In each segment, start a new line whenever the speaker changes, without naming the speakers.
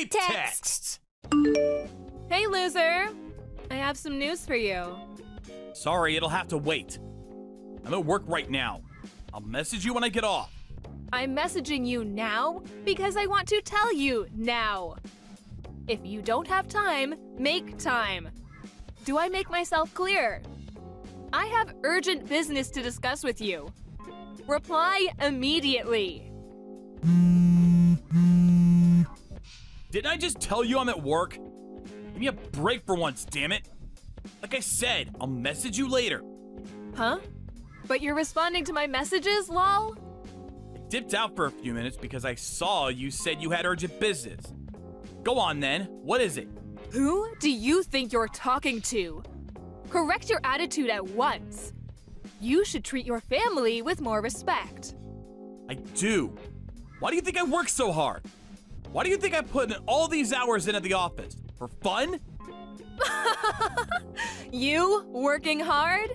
Delete texts!
Hey, loser! I have some news for you.
Sorry, it'll have to wait. I'm at work right now. I'll message you when I get off.
I'm messaging you now because I want to tell you now. If you don't have time, make time. Do I make myself clear? I have urgent business to discuss with you. Reply immediately.
Didn't I just tell you I'm at work? Give me a break for once, damn it. Like I said, I'll message you later.
Huh? But you're responding to my messages, lol?
I dipped out for a few minutes because I saw you said you had urgent business. Go on then, what is it?
Who do you think you're talking to? Correct your attitude at once. You should treat your family with more respect.
I do. Why do you think I work so hard? Why do you think I put in all these hours in at the office? For fun?
You working hard?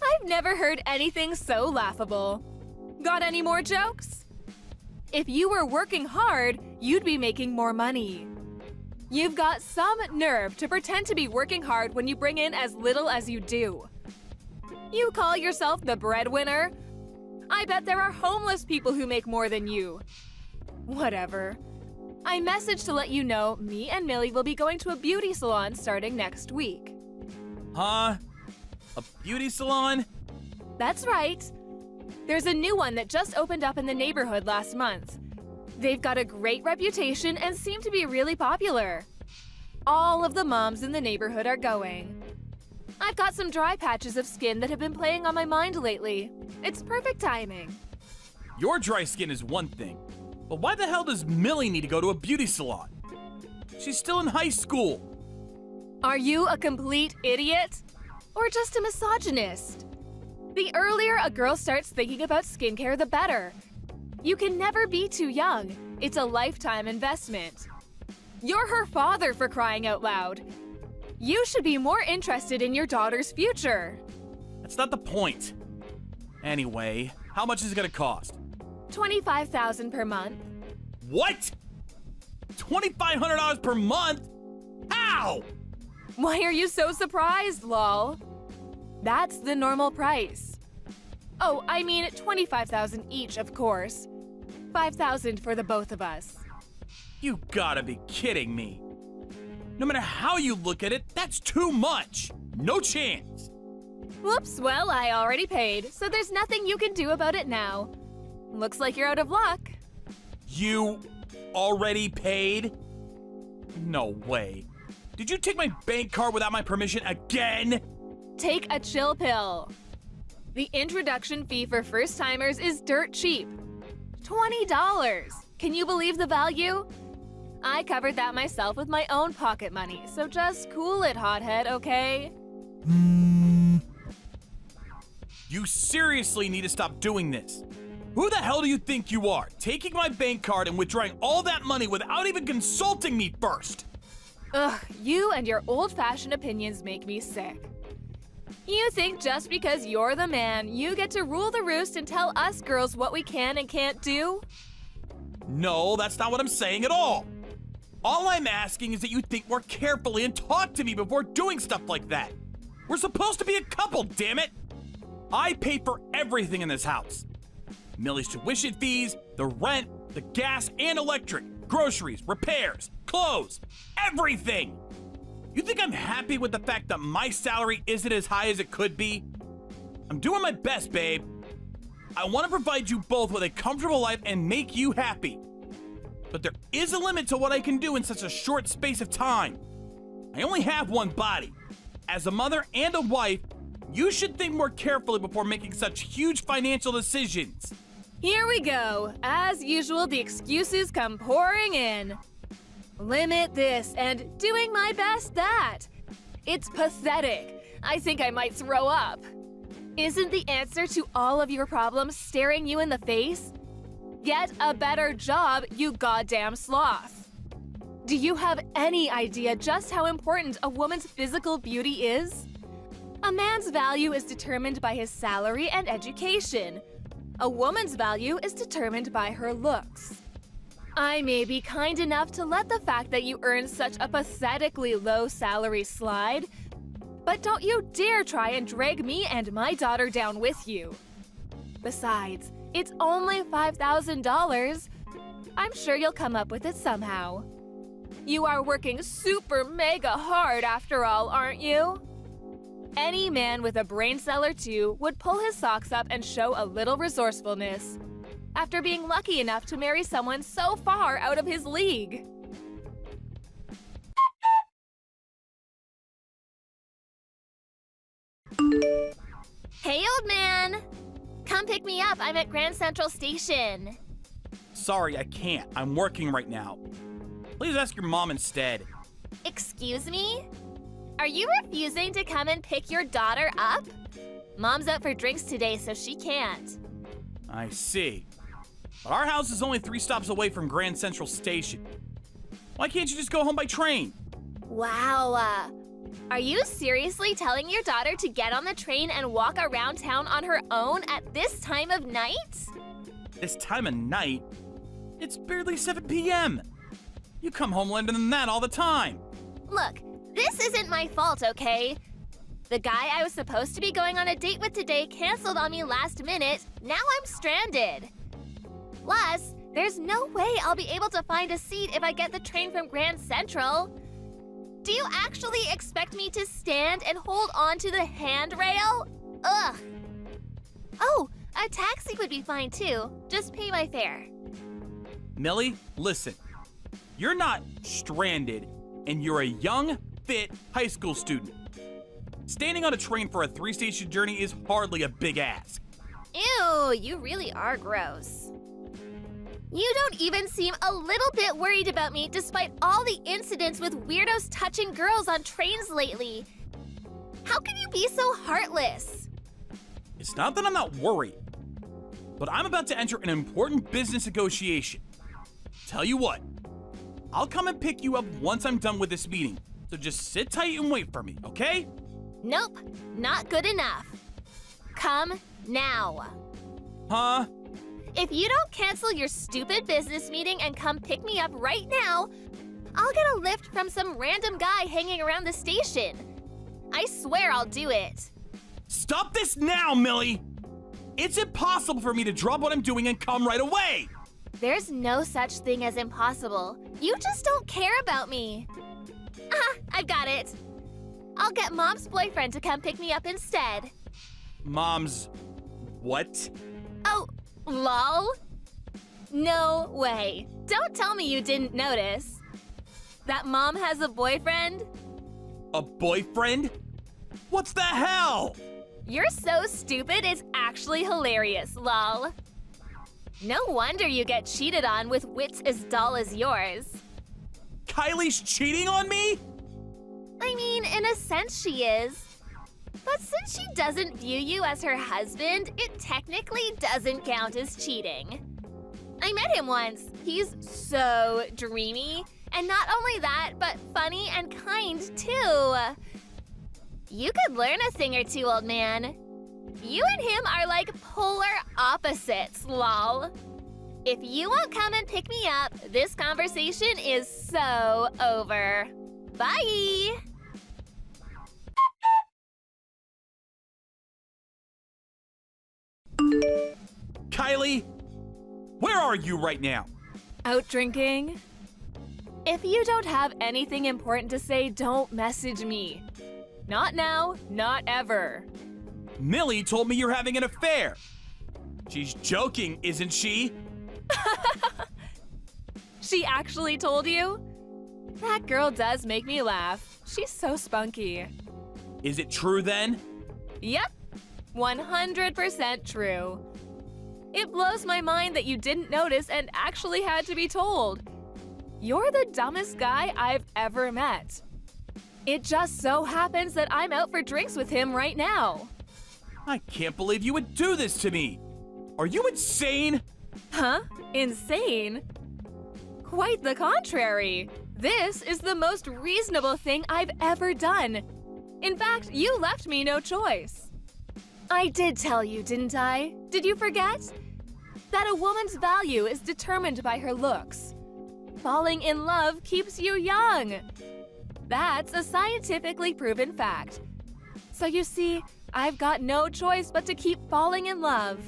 I've never heard anything so laughable. Got any more jokes? If you were working hard, you'd be making more money. You've got some nerve to pretend to be working hard when you bring in as little as you do. You call yourself the breadwinner? I bet there are homeless people who make more than you. Whatever. I messaged to let you know me and Millie will be going to a beauty salon starting next week.
Huh? A beauty salon?
That's right. There's a new one that just opened up in the neighborhood last month. They've got a great reputation and seem to be really popular. All of the moms in the neighborhood are going. I've got some dry patches of skin that have been playing on my mind lately. It's perfect timing.
Your dry skin is one thing, but why the hell does Millie need to go to a beauty salon? She's still in high school.
Are you a complete idiot? Or just a misogynist? The earlier a girl starts thinking about skincare, the better. You can never be too young. It's a lifetime investment. You're her father, for crying out loud. You should be more interested in your daughter's future.
That's not the point. Anyway, how much is it gonna cost?
$25,000 per month.
What? $2,500 per month? How?
Why are you so surprised, lol? That's the normal price. Oh, I mean $25,000 each, of course. $5,000 for the both of us.
You gotta be kidding me. No matter how you look at it, that's too much. No chance.
Whoops, well, I already paid, so there's nothing you can do about it now. Looks like you're out of luck.
You already paid? No way. Did you take my bank card without my permission again?
Take a chill pill. The introduction fee for first-timers is dirt cheap. $20. Can you believe the value? I covered that myself with my own pocket money, so just cool it, hothead, okay?
You seriously need to stop doing this. Who the hell do you think you are, taking my bank card and withdrawing all that money without even consulting me first?
Ugh, you and your old-fashioned opinions make me sick. You think just because you're the man, you get to rule the roost and tell us girls what we can and can't do?
No, that's not what I'm saying at all. All I'm asking is that you think more carefully and talk to me before doing stuff like that. We're supposed to be a couple, damn it! I pay for everything in this house. Millie's tuition fees, the rent, the gas and electric, groceries, repairs, clothes, everything! You think I'm happy with the fact that my salary isn't as high as it could be? I'm doing my best, babe. I want to provide you both with a comfortable life and make you happy. But there is a limit to what I can do in such a short space of time. I only have one body. As a mother and a wife, you should think more carefully before making such huge financial decisions.
Here we go. As usual, the excuses come pouring in. Limit this and doing my best that. It's pathetic. I think I might throw up. Isn't the answer to all of your problems staring you in the face? Get a better job, you goddamn sloth. Do you have any idea just how important a woman's physical beauty is? A man's value is determined by his salary and education. A woman's value is determined by her looks. I may be kind enough to let the fact that you earn such a pathetically low salary slide, but don't you dare try and drag me and my daughter down with you. Besides, it's only $5,000. I'm sure you'll come up with it somehow. You are working super mega hard after all, aren't you? Any man with a brain cell or two would pull his socks up and show a little resourcefulness after being lucky enough to marry someone so far out of his league.
Hey, old man! Come pick me up. I'm at Grand Central Station.
Sorry, I can't. I'm working right now. Please ask your mom instead.
Excuse me? Are you refusing to come and pick your daughter up? Mom's out for drinks today, so she can't.
I see. But our house is only 3 stops away from Grand Central Station. Why can't you just go home by train?
Wow. Are you seriously telling your daughter to get on the train and walk around town on her own at this time of night?
This time of night? It's barely 7 p.m. You come home later than that all the time.
Look, this isn't my fault, okay? The guy I was supposed to be going on a date with today canceled on me last minute. Now I'm stranded. Plus, there's no way I'll be able to find a seat if I get the train from Grand Central. Do you actually expect me to stand and hold on to the handrail? Ugh. Oh, a taxi would be fine too. Just pay my fare.
Millie, listen. You're not stranded, and you're a young, fit high school student. Standing on a train for a 3-station journey is hardly a big ask.
Ew, you really are gross. You don't even seem a little bit worried about me despite all the incidents with weirdos touching girls on trains lately. How can you be so heartless?
It's not that I'm not worried, but I'm about to enter an important business negotiation. Tell you what, I'll come and pick you up once I'm done with this meeting, so just sit tight and wait for me, okay?
Nope, not good enough. Come now.
Huh?
If you don't cancel your stupid business meeting and come pick me up right now, I'll get a lift from some random guy hanging around the station. I swear I'll do it.
Stop this now, Millie! It's impossible for me to drop what I'm doing and come right away!
There's no such thing as impossible. You just don't care about me. Ah, I've got it. I'll get Mom's boyfriend to come pick me up instead.
Mom's... what?
Oh, lol? No way. Don't tell me you didn't notice. That Mom has a boyfriend?
A boyfriend? What's the hell?
You're so stupid, it's actually hilarious, lol. No wonder you get cheated on with wits as dull as yours.
Kylie's cheating on me?
I mean, in a sense she is. But since she doesn't view you as her husband, it technically doesn't count as cheating. I met him once. He's so dreamy. And not only that, but funny and kind too. You could learn a thing or two, old man. You and him are like polar opposites, lol. If you won't come and pick me up, this conversation is so over. Bye!
Kylie, where are you right now?
Out drinking? If you don't have anything important to say, don't message me. Not now, not ever.
Millie told me you're having an affair. She's joking, isn't she?
She actually told you? That girl does make me laugh. She's so spunky.
Is it true then?
Yep, 100% true. It blows my mind that you didn't notice and actually had to be told. You're the dumbest guy I've ever met. It just so happens that I'm out for drinks with him right now.
I can't believe you would do this to me. Are you insane?
Huh? Insane? Quite the contrary. This is the most reasonable thing I've ever done. In fact, you left me no choice. I did tell you, didn't I? Did you forget? That a woman's value is determined by her looks. falling in love keeps you young. That's a scientifically proven fact. So you see, I've got no choice but to keep falling in love.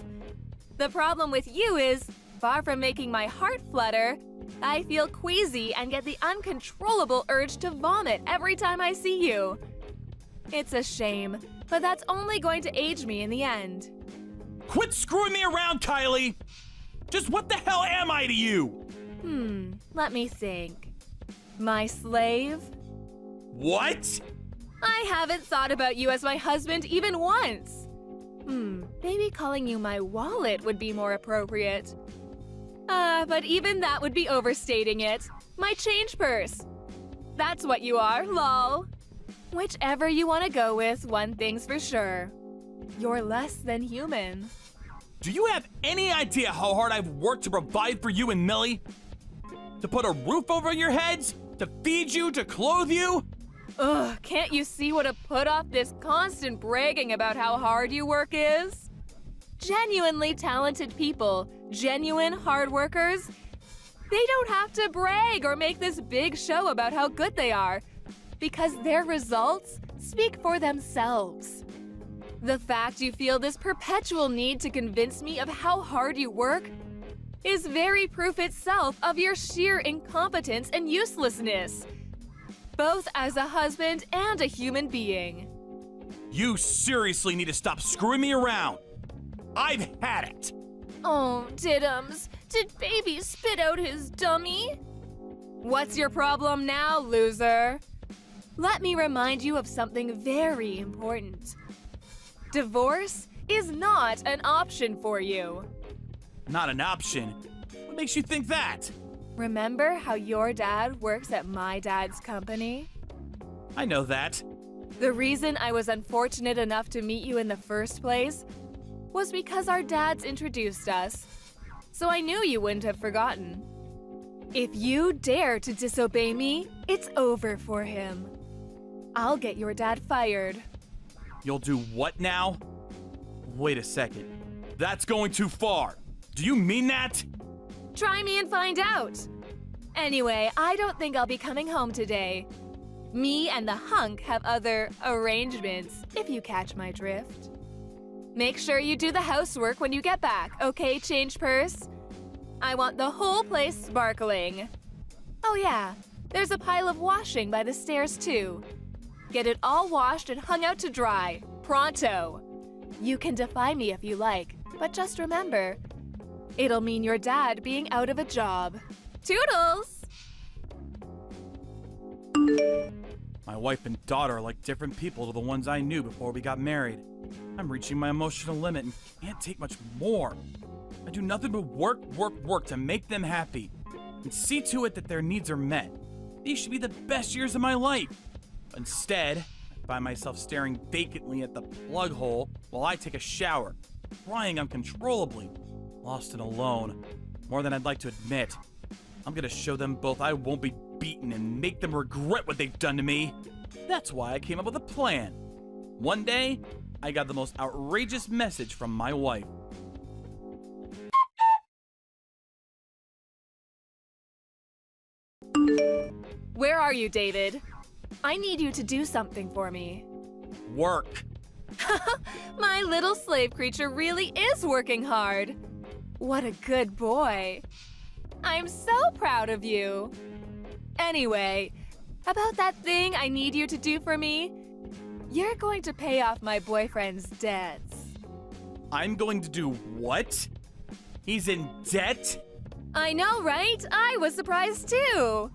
The problem with you is, far from making my heart flutter, I feel queasy and get the uncontrollable urge to vomit every time I see you. It's a shame, but that's only going to age me in the end.
Quit screwing me around, Kylie! Just what the hell am I to you?
Let me think. My slave?
What?
I haven't thought about you as my husband even once. Maybe calling you my wallet would be more appropriate. But even that would be overstating it. My change purse. That's what you are, lol. Whichever you want to go with, one thing's for sure. You're less than human.
Do you have any idea how hard I've worked to provide for you and Millie? To put a roof over your heads? To feed you? To clothe you?
Ugh, can't you see what a put-off this constant bragging about how hard you work is? Genuinely talented people, genuine hard workers, they don't have to brag or make this big show about how good they are, because their results speak for themselves. The fact you feel this perpetual need to convince me of how hard you work is very proof itself of your sheer incompetence and uselessness, both as a husband and a human being.
You seriously need to stop screwing me around. I've had it.
Oh, Diddums, did baby spit out his dummy? What's your problem now, loser? Let me remind you of something very important. Divorce is not an option for you.
Not an option? What makes you think that?
Remember how your dad works at my dad's company?
I know that.
The reason I was unfortunate enough to meet you in the first place was because our dads introduced us, so I knew you wouldn't have forgotten. If you dare to disobey me, it's over for him. I'll get your dad fired.
You'll do what now? Wait a second. That's going too far. Do you mean that?
Try me and find out. Anyway, I don't think I'll be coming home today. Me and the hunk have other arrangements, if you catch my drift. Make sure you do the housework when you get back, okay, change purse? I want the whole place sparkling. Oh yeah, there's a pile of washing by the stairs too. Get it all washed and hung out to dry, pronto. You can defy me if you like, but just remember, it'll mean your dad being out of a job. Toodles!
My wife and daughter are like different people to the ones I knew before we got married. I'm reaching my emotional limit and can't take much more. I do nothing but work to make them happy and see to it that their needs are met. These should be the best years of my life. But instead, I find myself staring vacantly at the plug hole while I take a shower, crying uncontrollably, lost and alone, more than I'd like to admit. I'm gonna show them both I won't be beaten and make them regret what they've done to me. That's why I came up with a plan. One day, I got the most outrageous message from my wife.
Where are you, David? I need you to do something for me.
Work.
My little slave creature really is working hard. What a good boy. I'm so proud of you. Anyway, about that thing I need you to do for me, you're going to pay off my boyfriend's debts.
I'm going to do what? He's in debt?
I know, right? I was surprised too.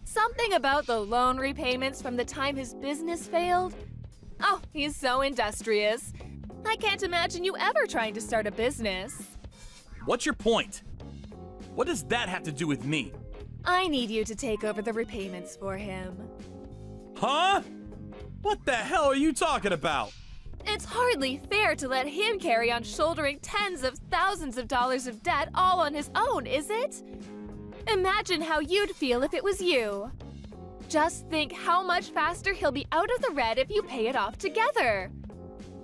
Something about the loan repayments from the time his business failed. Oh, he's so industrious. I can't imagine you ever trying to start a business.
What's your point? What does that have to do with me?
I need you to take over the repayments for him.
Huh? What the hell are you talking about?
It's hardly fair to let him carry on shouldering tens of thousands of dollars of debt all on his own, is it? Imagine how you'd feel if it was you. Just think how much faster he'll be out of the red if you pay it off together.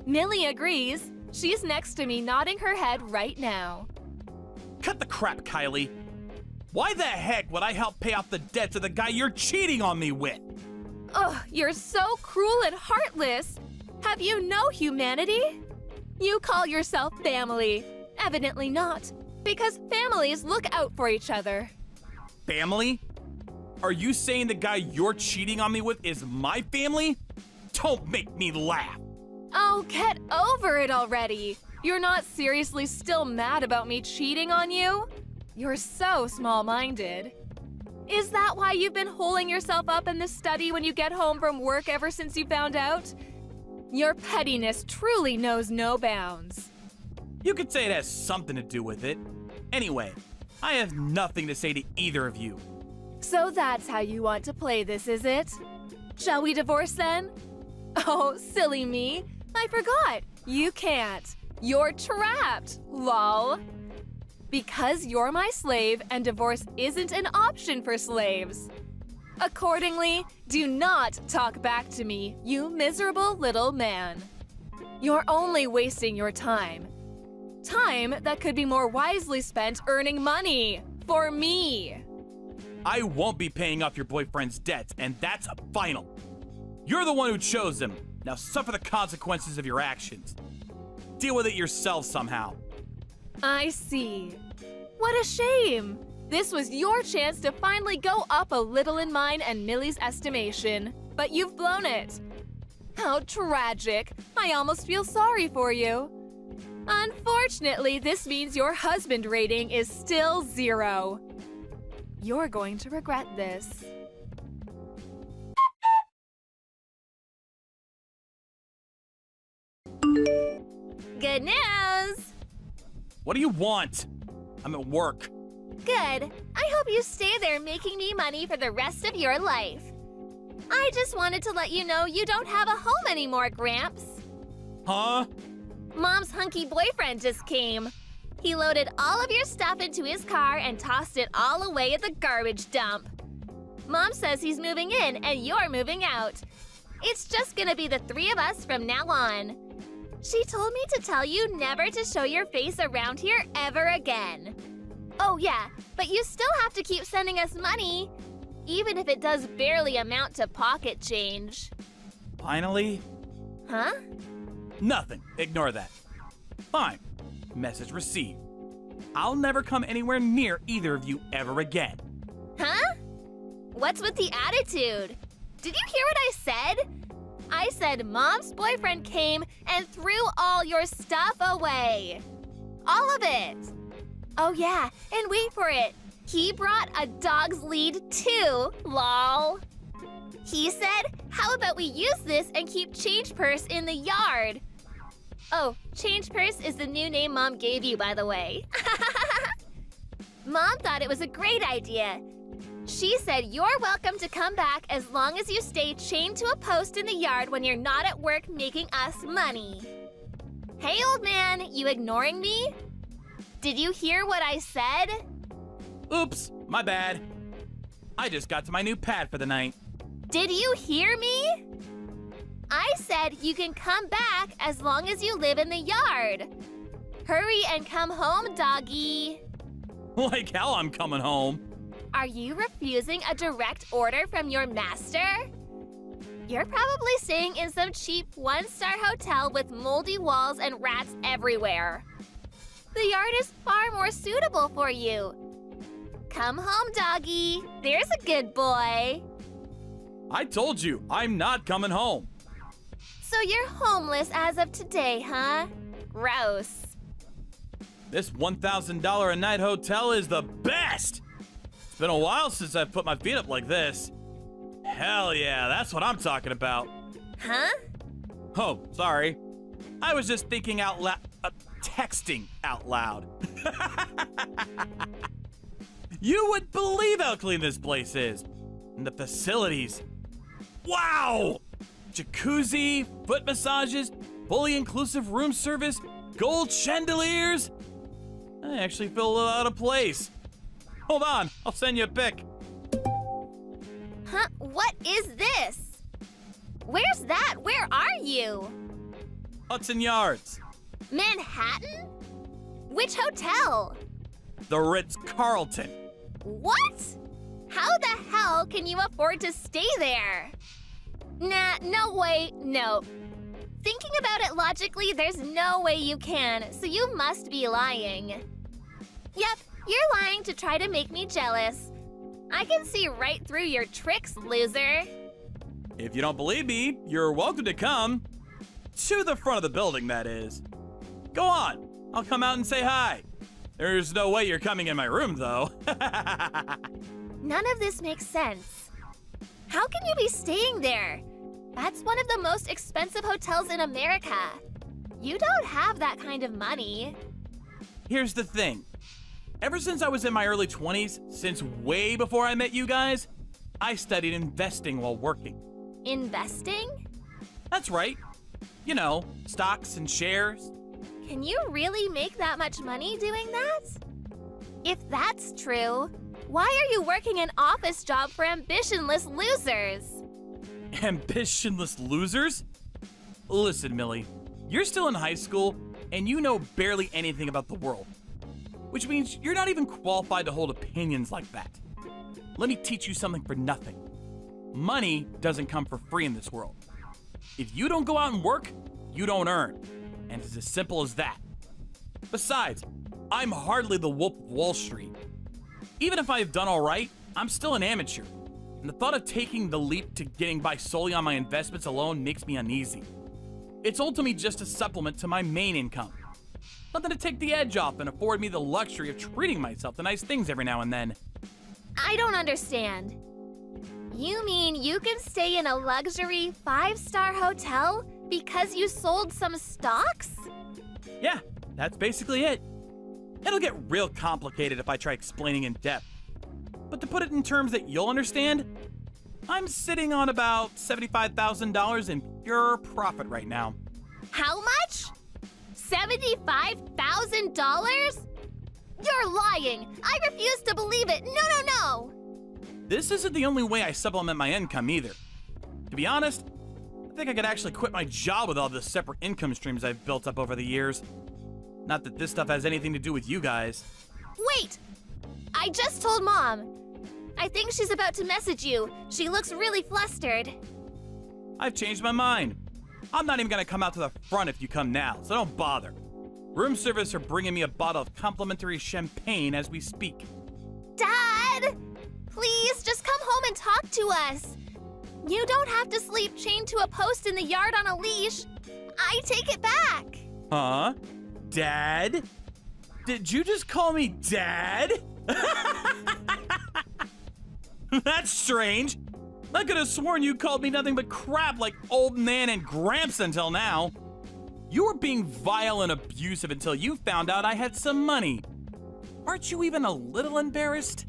Millie agrees. She's next to me nodding her head right now.
Cut the crap, Kylie. Why the heck would I help pay off the debts of the guy you're cheating on me with?
Ugh, you're so cruel and heartless. Have you no humanity? You call yourself family. Evidently not, because families look out for each other.
Family? Are you saying the guy you're cheating on me with is my family? Don't make me laugh.
Oh, get over it already. You're not seriously still mad about me cheating on you? You're so small-minded. Is that why you've been holding yourself up in the study when you get home from work ever since you found out? Your pettiness truly knows no bounds.
You could say it has something to do with it. Anyway, I have nothing to say to either of you.
So that's how you want to play this, is it? Shall we divorce then? Oh, silly me. I forgot. You can't. You're trapped, lol. Because you're my slave and divorce isn't an option for slaves. Accordingly, do not talk back to me, you miserable little man. You're only wasting your time. Time that could be more wisely spent earning money for me.
I won't be paying off your boyfriend's debts, and that's final. You're the one who chose him. Now suffer the consequences of your actions. Deal with it yourself somehow.
I see. What a shame. This was your chance to finally go up a little in mine and Millie's estimation, but you've blown it. How tragic. I almost feel sorry for you. Unfortunately, this means your husband rating is still 0. You're going to regret this.
Good news!
What do you want? I'm at work.
Good. I hope you stay there making me money for the rest of your life. I just wanted to let you know you don't have a home anymore, Gramps.
Huh?
Mom's hunky boyfriend just came. He loaded all of your stuff into his car and tossed it all away at the garbage dump. Mom says he's moving in and you're moving out. It's just gonna be the 3 of us from now on. She told me to tell you never to show your face around here ever again. Oh yeah, but you still have to keep sending us money, even if it does barely amount to pocket change.
Finally?
Huh?
Nothing. Ignore that. Fine. Message received. I'll never come anywhere near either of you ever again.
Huh? What's with the attitude? Did you hear what I said? I said Mom's boyfriend came and threw all your stuff away. All of it. Oh yeah, and wait for it. He brought a dog's lead too, lol. He said, how about we use this and keep Change Purse in the yard? Oh, Change Purse is the new name Mom gave you, by the way. Mom thought it was a great idea. She said you're welcome to come back as long as you stay chained to a post in the yard when you're not at work making us money. Hey, old man, you ignoring me? Did you hear what I said?
Oops, my bad. I just got to my new pad for the night.
Did you hear me? I said you can come back as long as you live in the yard. Hurry and come home, doggy.
Like how I'm coming home.
Are you refusing a direct order from your master? You're probably staying in some cheap one-star hotel with moldy walls and rats everywhere. The yard is far more suitable for you. Come home, doggy. There's a good boy.
I told you, I'm not coming home.
So you're homeless as of today, huh? Gross.
This $1,000 a night hotel is the best! It's been a while since I've put my feet up like this. Hell yeah, that's what I'm talking about.
Huh?
Oh, sorry. I was just thinking out loud, texting out loud. You would believe how clean this place is. And the facilities. Wow! Jacuzzi, foot massages, fully inclusive room service, gold chandeliers. I actually feel a little out of place. Hold on, I'll send you a pic.
Huh? What is this? Where's that? Where are you?
Hudson Yards,
Manhattan? Which hotel?
the Ritz-Carlton.
What? How the hell can you afford to stay there? Nah, no way, no. Thinking about it logically, there's no way you can, so you must be lying. Yep, you're lying to try to make me jealous. I can see right through your tricks, loser.
If you don't believe me, you're welcome to come. To the front of the building, that is. Go on, I'll come out and say hi. There's no way you're coming in my room, though.
None of this makes sense. How can you be staying there? That's one of the most expensive hotels in America. You don't have that kind of money.
Here's the thing. Ever since I was in my early 20s, since way before I met you guys, I studied investing while working.
Investing?
That's right. You know, stocks and shares.
Can you really make that much money doing that? If that's true, why are you working an office job for ambitionless losers?
Ambitionless losers? Listen, Millie, you're still in high school and you know barely anything about the world, which means you're not even qualified to hold opinions like that. Let me teach you something for nothing. Money doesn't come for free in this world. If you don't go out and work, you don't earn. And it's as simple as that. Besides, I'm hardly the Wolf of Wall Street. Even if I've done all right, I'm still an amateur. And the thought of taking the leap to getting by solely on my investments alone makes me uneasy. It's ultimately just a supplement to my main income. Something to take the edge off and afford me the luxury of treating myself to nice things every now and then.
I don't understand. You mean you can stay in a luxury 5-star hotel because you sold some stocks?
Yeah, that's basically it. It'll get real complicated if I try explaining in depth. But to put it in terms that you'll understand, I'm sitting on about $75,000 in pure profit right now.
How much? $75,000? You're lying! I refuse to believe it! No!
This isn't the only way I supplement my income either. To be honest, I think I could actually quit my job with all the separate income streams I've built up over the years. Not that this stuff has anything to do with you guys.
Wait! I just told Mom. I think she's about to message you. She looks really flustered.
I've changed my mind. I'm not even gonna come out to the front if you come now, so don't bother. Room service are bringing me a bottle of complimentary champagne as we speak.
Dad! Please, just come home and talk to us. You don't have to sleep chained to a post in the yard on a leash. I take it back.
Huh? Dad? Did you just call me Dad? That's strange. I could have sworn you called me nothing but crap like old Nan and Gramps until now. You were being vile and abusive until you found out I had some money. Aren't you even a little embarrassed?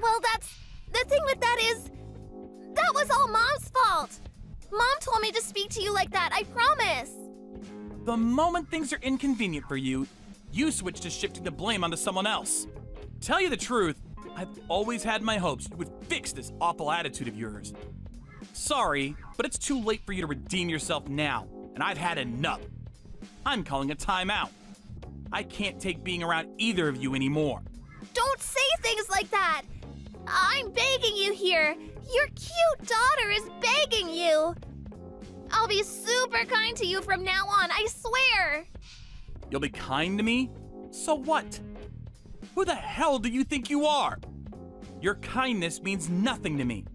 Well, the thing with that is, that was all Mom's fault. Mom told me to speak to you like that, I promise.
The moment things are inconvenient for you, you switch to shifting the blame onto someone else. Tell you the truth, I've always had my hopes you would fix this awful attitude of yours. Sorry, but it's too late for you to redeem yourself now, and I've had enough. I'm calling a timeout. I can't take being around either of you anymore.
Don't say things like that. I'm begging you here. Your cute daughter is begging you. I'll be super kind to you from now on, I swear.
You'll be kind to me? So what? Who the hell do you think you are? Your kindness means nothing to me.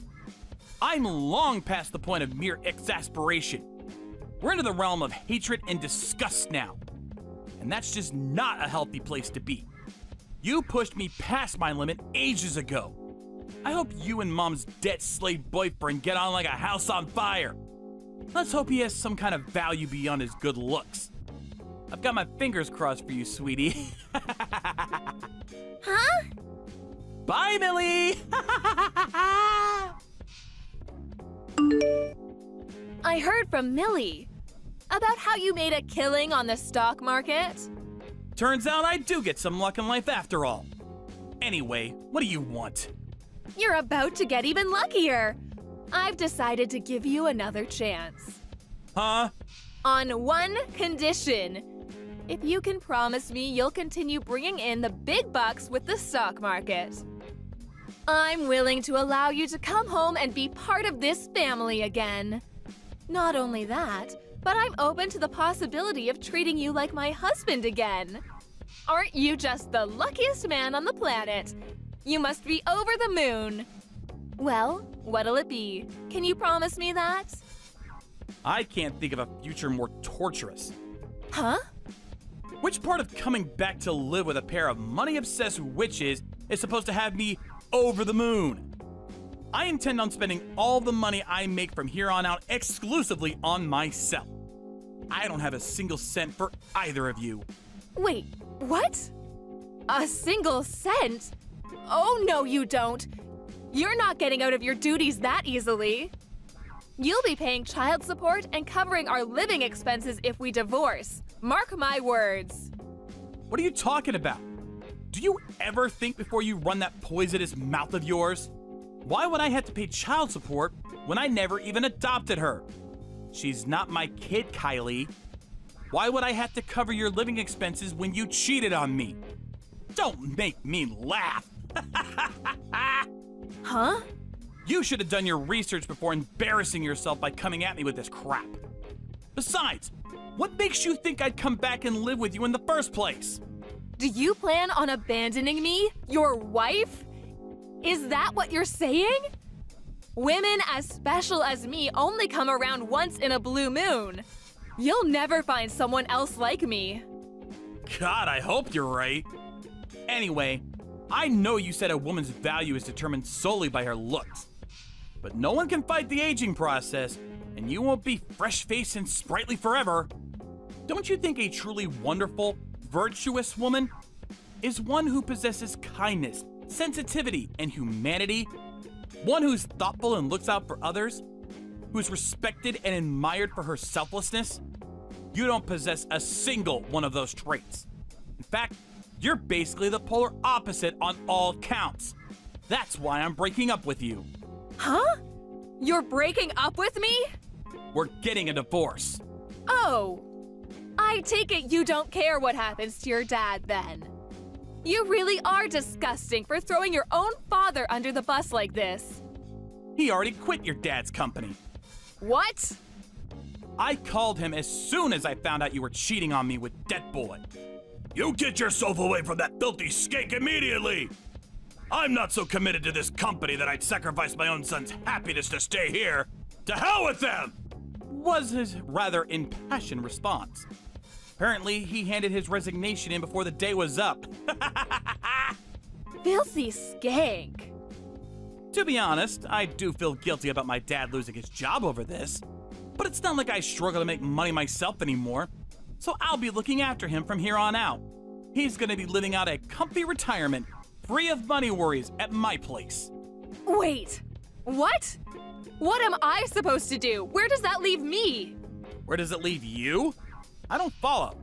I'm long past the point of mere exasperation. We're into the realm of hatred and disgust now. And that's just not a healthy place to be. You pushed me past my limit ages ago. I hope you and Mom's debt slave boyfriend get on like a house on fire. Let's hope he has some kind of value beyond his good looks. I've got my fingers crossed for you, sweetie.
Huh?
Bye, Millie!
I heard from Millie about how you made a killing on the stock market.
Turns out I do get some luck in life after all. Anyway, what do you want?
You're about to get even luckier. I've decided to give you another chance.
Huh?
On one condition. If you can promise me you'll continue bringing in the big bucks with the stock market. I'm willing to allow you to come home and be part of this family again. Not only that, but I'm open to the possibility of treating you like my husband again. Aren't you just the luckiest man on the planet? You must be over the moon. Well, what'll it be? Can you promise me that?
I can't think of a future more torturous.
Huh?
Which part of coming back to live with a pair of money-obsessed witches is supposed to have me over the moon? I intend on spending all the money I make from here on out exclusively on myself. I don't have a single cent for either of you.
Wait, what? A single cent? Oh, no, you don't. You're not getting out of your duties that easily. You'll be paying child support and covering our living expenses if we divorce. Mark my words.
What are you talking about? Do you ever think before you run that poisonous mouth of yours? Why would I have to pay child support when I never even adopted her? She's not my kid, Kylie. Why would I have to cover your living expenses when you cheated on me? Don't make me laugh.
Huh?
You should have done your research before embarrassing yourself by coming at me with this crap. Besides, what makes you think I'd come back and live with you in the first place?
Do you plan on abandoning me, your wife? Is that what you're saying? Women as special as me only come around once in a blue moon. You'll never find someone else like me.
God, I hope you're right. Anyway, I know you said a woman's value is determined solely by her looks. But no one can fight the aging process, and you won't be fresh-faced and sprightly forever. Don't you think a truly wonderful, virtuous woman is one who possesses kindness, sensitivity, and humanity? One who's thoughtful and looks out for others? Who's respected and admired for her selflessness? You don't possess a single one of those traits. In fact, you're basically the polar opposite on all counts. That's why I'm breaking up with you.
Huh? You're breaking up with me?
We're getting a divorce.
Oh. I take it you don't care what happens to your dad then. You really are disgusting for throwing your own father under the bus like this.
He already quit your dad's company.
What?
I called him as soon as I found out you were cheating on me with Debt Boy. You get yourself away from that filthy skank immediately! I'm not so committed to this company that I'd sacrifice my own son's happiness to stay here. To hell with them! Was his rather impassioned response. Apparently, he handed his resignation in before the day was up.
Filthy skank.
To be honest, I do feel guilty about my dad losing his job over this. But it's not like I struggle to make money myself anymore. So I'll be looking after him from here on out. He's gonna be living out a comfy retirement, free of money worries at my place.
Wait, what? What am I supposed to do? Where does that leave me?
Where does it leave you? I don't follow.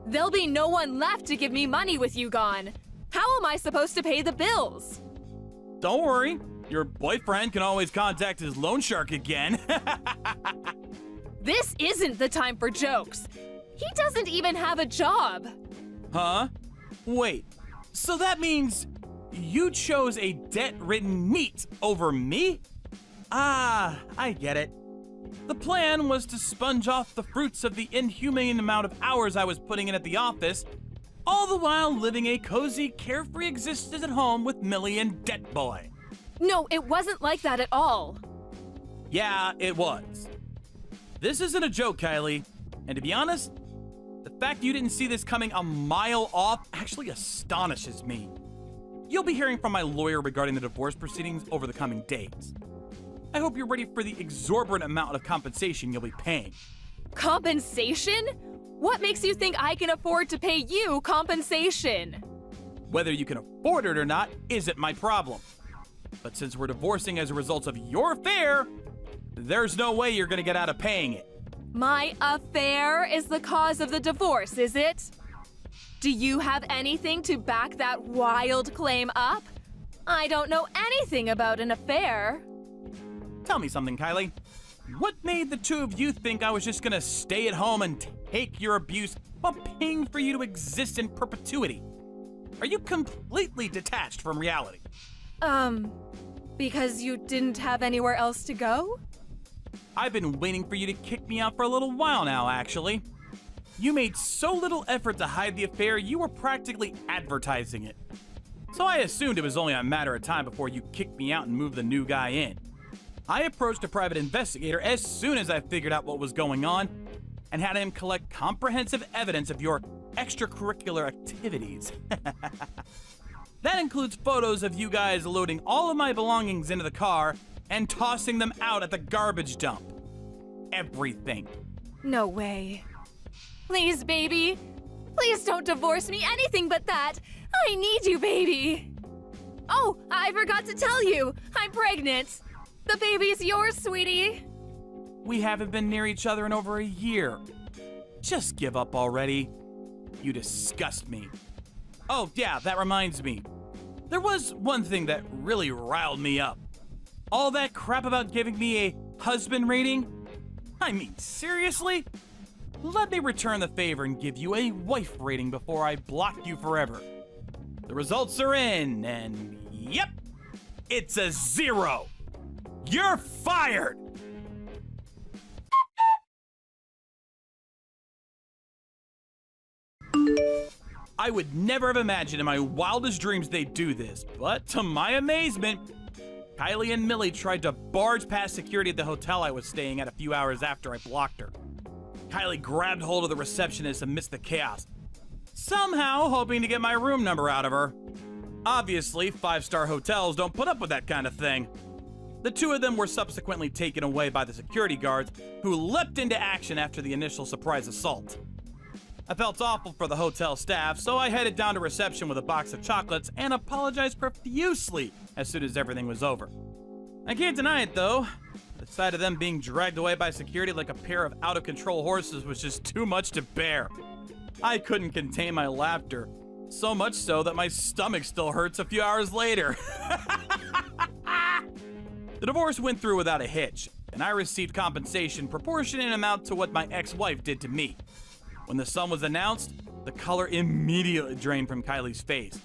There'll be no one left to give me money with you gone. How am I supposed to pay the bills?
Don't worry, your boyfriend can always contact his loan shark again.
This isn't the time for jokes. He doesn't even have a job.
Huh? Wait, so that means you chose a debt-ridden NEET over me? Ah, I get it. The plan was to sponge off the fruits of the inhumane amount of hours I was putting in at the office, all the while living a cozy, carefree existence at home with Millie and Debt Boy.
No, it wasn't like that at all.
Yeah, it was. This isn't a joke, Kylie, and to be honest, the fact you didn't see this coming a mile off actually astonishes me. You'll be hearing from my lawyer regarding the divorce proceedings over the coming days. I hope you're ready for the exorbitant amount of compensation you'll be paying.
Compensation? What makes you think I can afford to pay you compensation?
Whether you can afford it or not isn't my problem. But since we're divorcing as a result of your affair, there's no way you're gonna get out of paying it.
My affair is the cause of the divorce, is it? Do you have anything to back that wild claim up? I don't know anything about an affair.
Tell me something, Kylie. What made the two of you think I was just gonna stay at home and take your abuse while paying for you to exist in perpetuity? Are you completely detached from reality?
Because you didn't have anywhere else to go?
I've been waiting for you to kick me out for a little while now, actually. You made so little effort to hide the affair, you were practically advertising it. So I assumed it was only a matter of time before you kicked me out and moved the new guy in. I approached a private investigator as soon as I figured out what was going on and had him collect comprehensive evidence of your extracurricular activities. That includes photos of you guys loading all of my belongings into the car and tossing them out at the garbage dump. Everything.
No way. Please, baby. Please don't divorce me, anything but that. I need you, baby. Oh, I forgot to tell you. I'm pregnant. The baby's yours, sweetie.
We haven't been near each other in over a year. Just give up already. You disgust me. Oh, yeah, that reminds me. There was one thing that really riled me up. All that crap about giving me a husband rating? I mean, seriously? Let me return the favor and give you a wife rating before I block you forever. The results are in, and yep, it's a 0. You're fired! I would never have imagined in my wildest dreams they'd do this, but to my amazement, Kylie and Millie tried to barge past security at the hotel I was staying at a few hours after I blocked her. Kylie grabbed hold of the receptionist amidst the chaos, somehow hoping to get my room number out of her. Obviously, 5-star hotels don't put up with that kind of thing. The two of them were subsequently taken away by the security guards, who leapt into action after the initial surprise assault. I felt awful for the hotel staff, so I headed down to reception with a box of chocolates and apologized profusely as soon as everything was over. I can't deny it, though. The sight of them being dragged away by security like a pair of out-of-control horses was just too much to bear. I couldn't contain my laughter, so much so that my stomach still hurts a few hours later. The divorce went through without a hitch, and I received compensation proportionate in amount to what my ex-wife did to me. When the sum was announced, the color immediately drained from Kylie's face.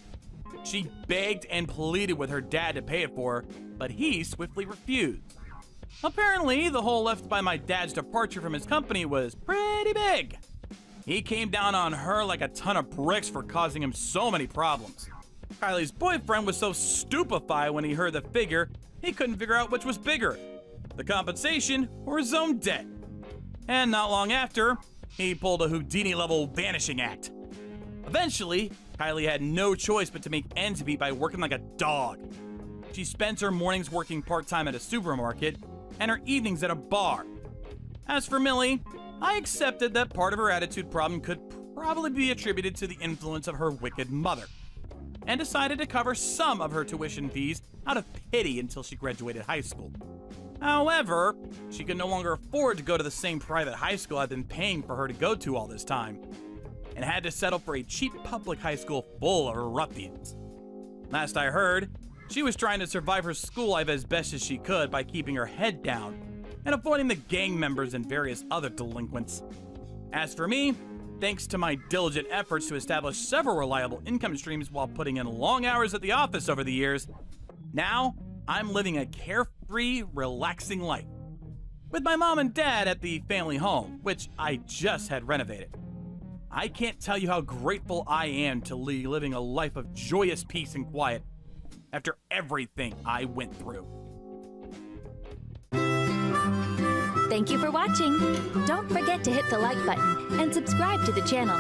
She begged and pleaded with her dad to pay it for her, but he swiftly refused. Apparently, the hole left by my dad's departure from his company was pretty big. He came down on her like a ton of bricks for causing him so many problems. Kylie's boyfriend was so stupefied when he heard the figure, he couldn't figure out which was bigger, the compensation or his own debt. And not long after, he pulled a Houdini-level vanishing act. Eventually, Kylie had no choice but to make ends meet by working like a dog. She spent her mornings working part-time at a supermarket and her evenings at a bar. As for Millie, I accepted that part of her attitude problem could probably be attributed to the influence of her wicked mother, and decided to cover some of her tuition fees out of pity until she graduated high school. However, she could no longer afford to go to the same private high school I'd been paying for her to go to all this time, and had to settle for a cheap public high school full of ruffians. Last I heard, she was trying to survive her school life as best as she could by keeping her head down and avoiding the gang members and various other delinquents. As for me, thanks to my diligent efforts to establish several reliable income streams while putting in long hours at the office over the years, now I'm living a carefree, relaxing life with my mom and dad at the family home, which I just had renovated. I can't tell you how grateful I am to be living a life of joyous peace and quiet after everything I went through.
Thank you for watching. Don't forget to hit the like button and subscribe to the channel.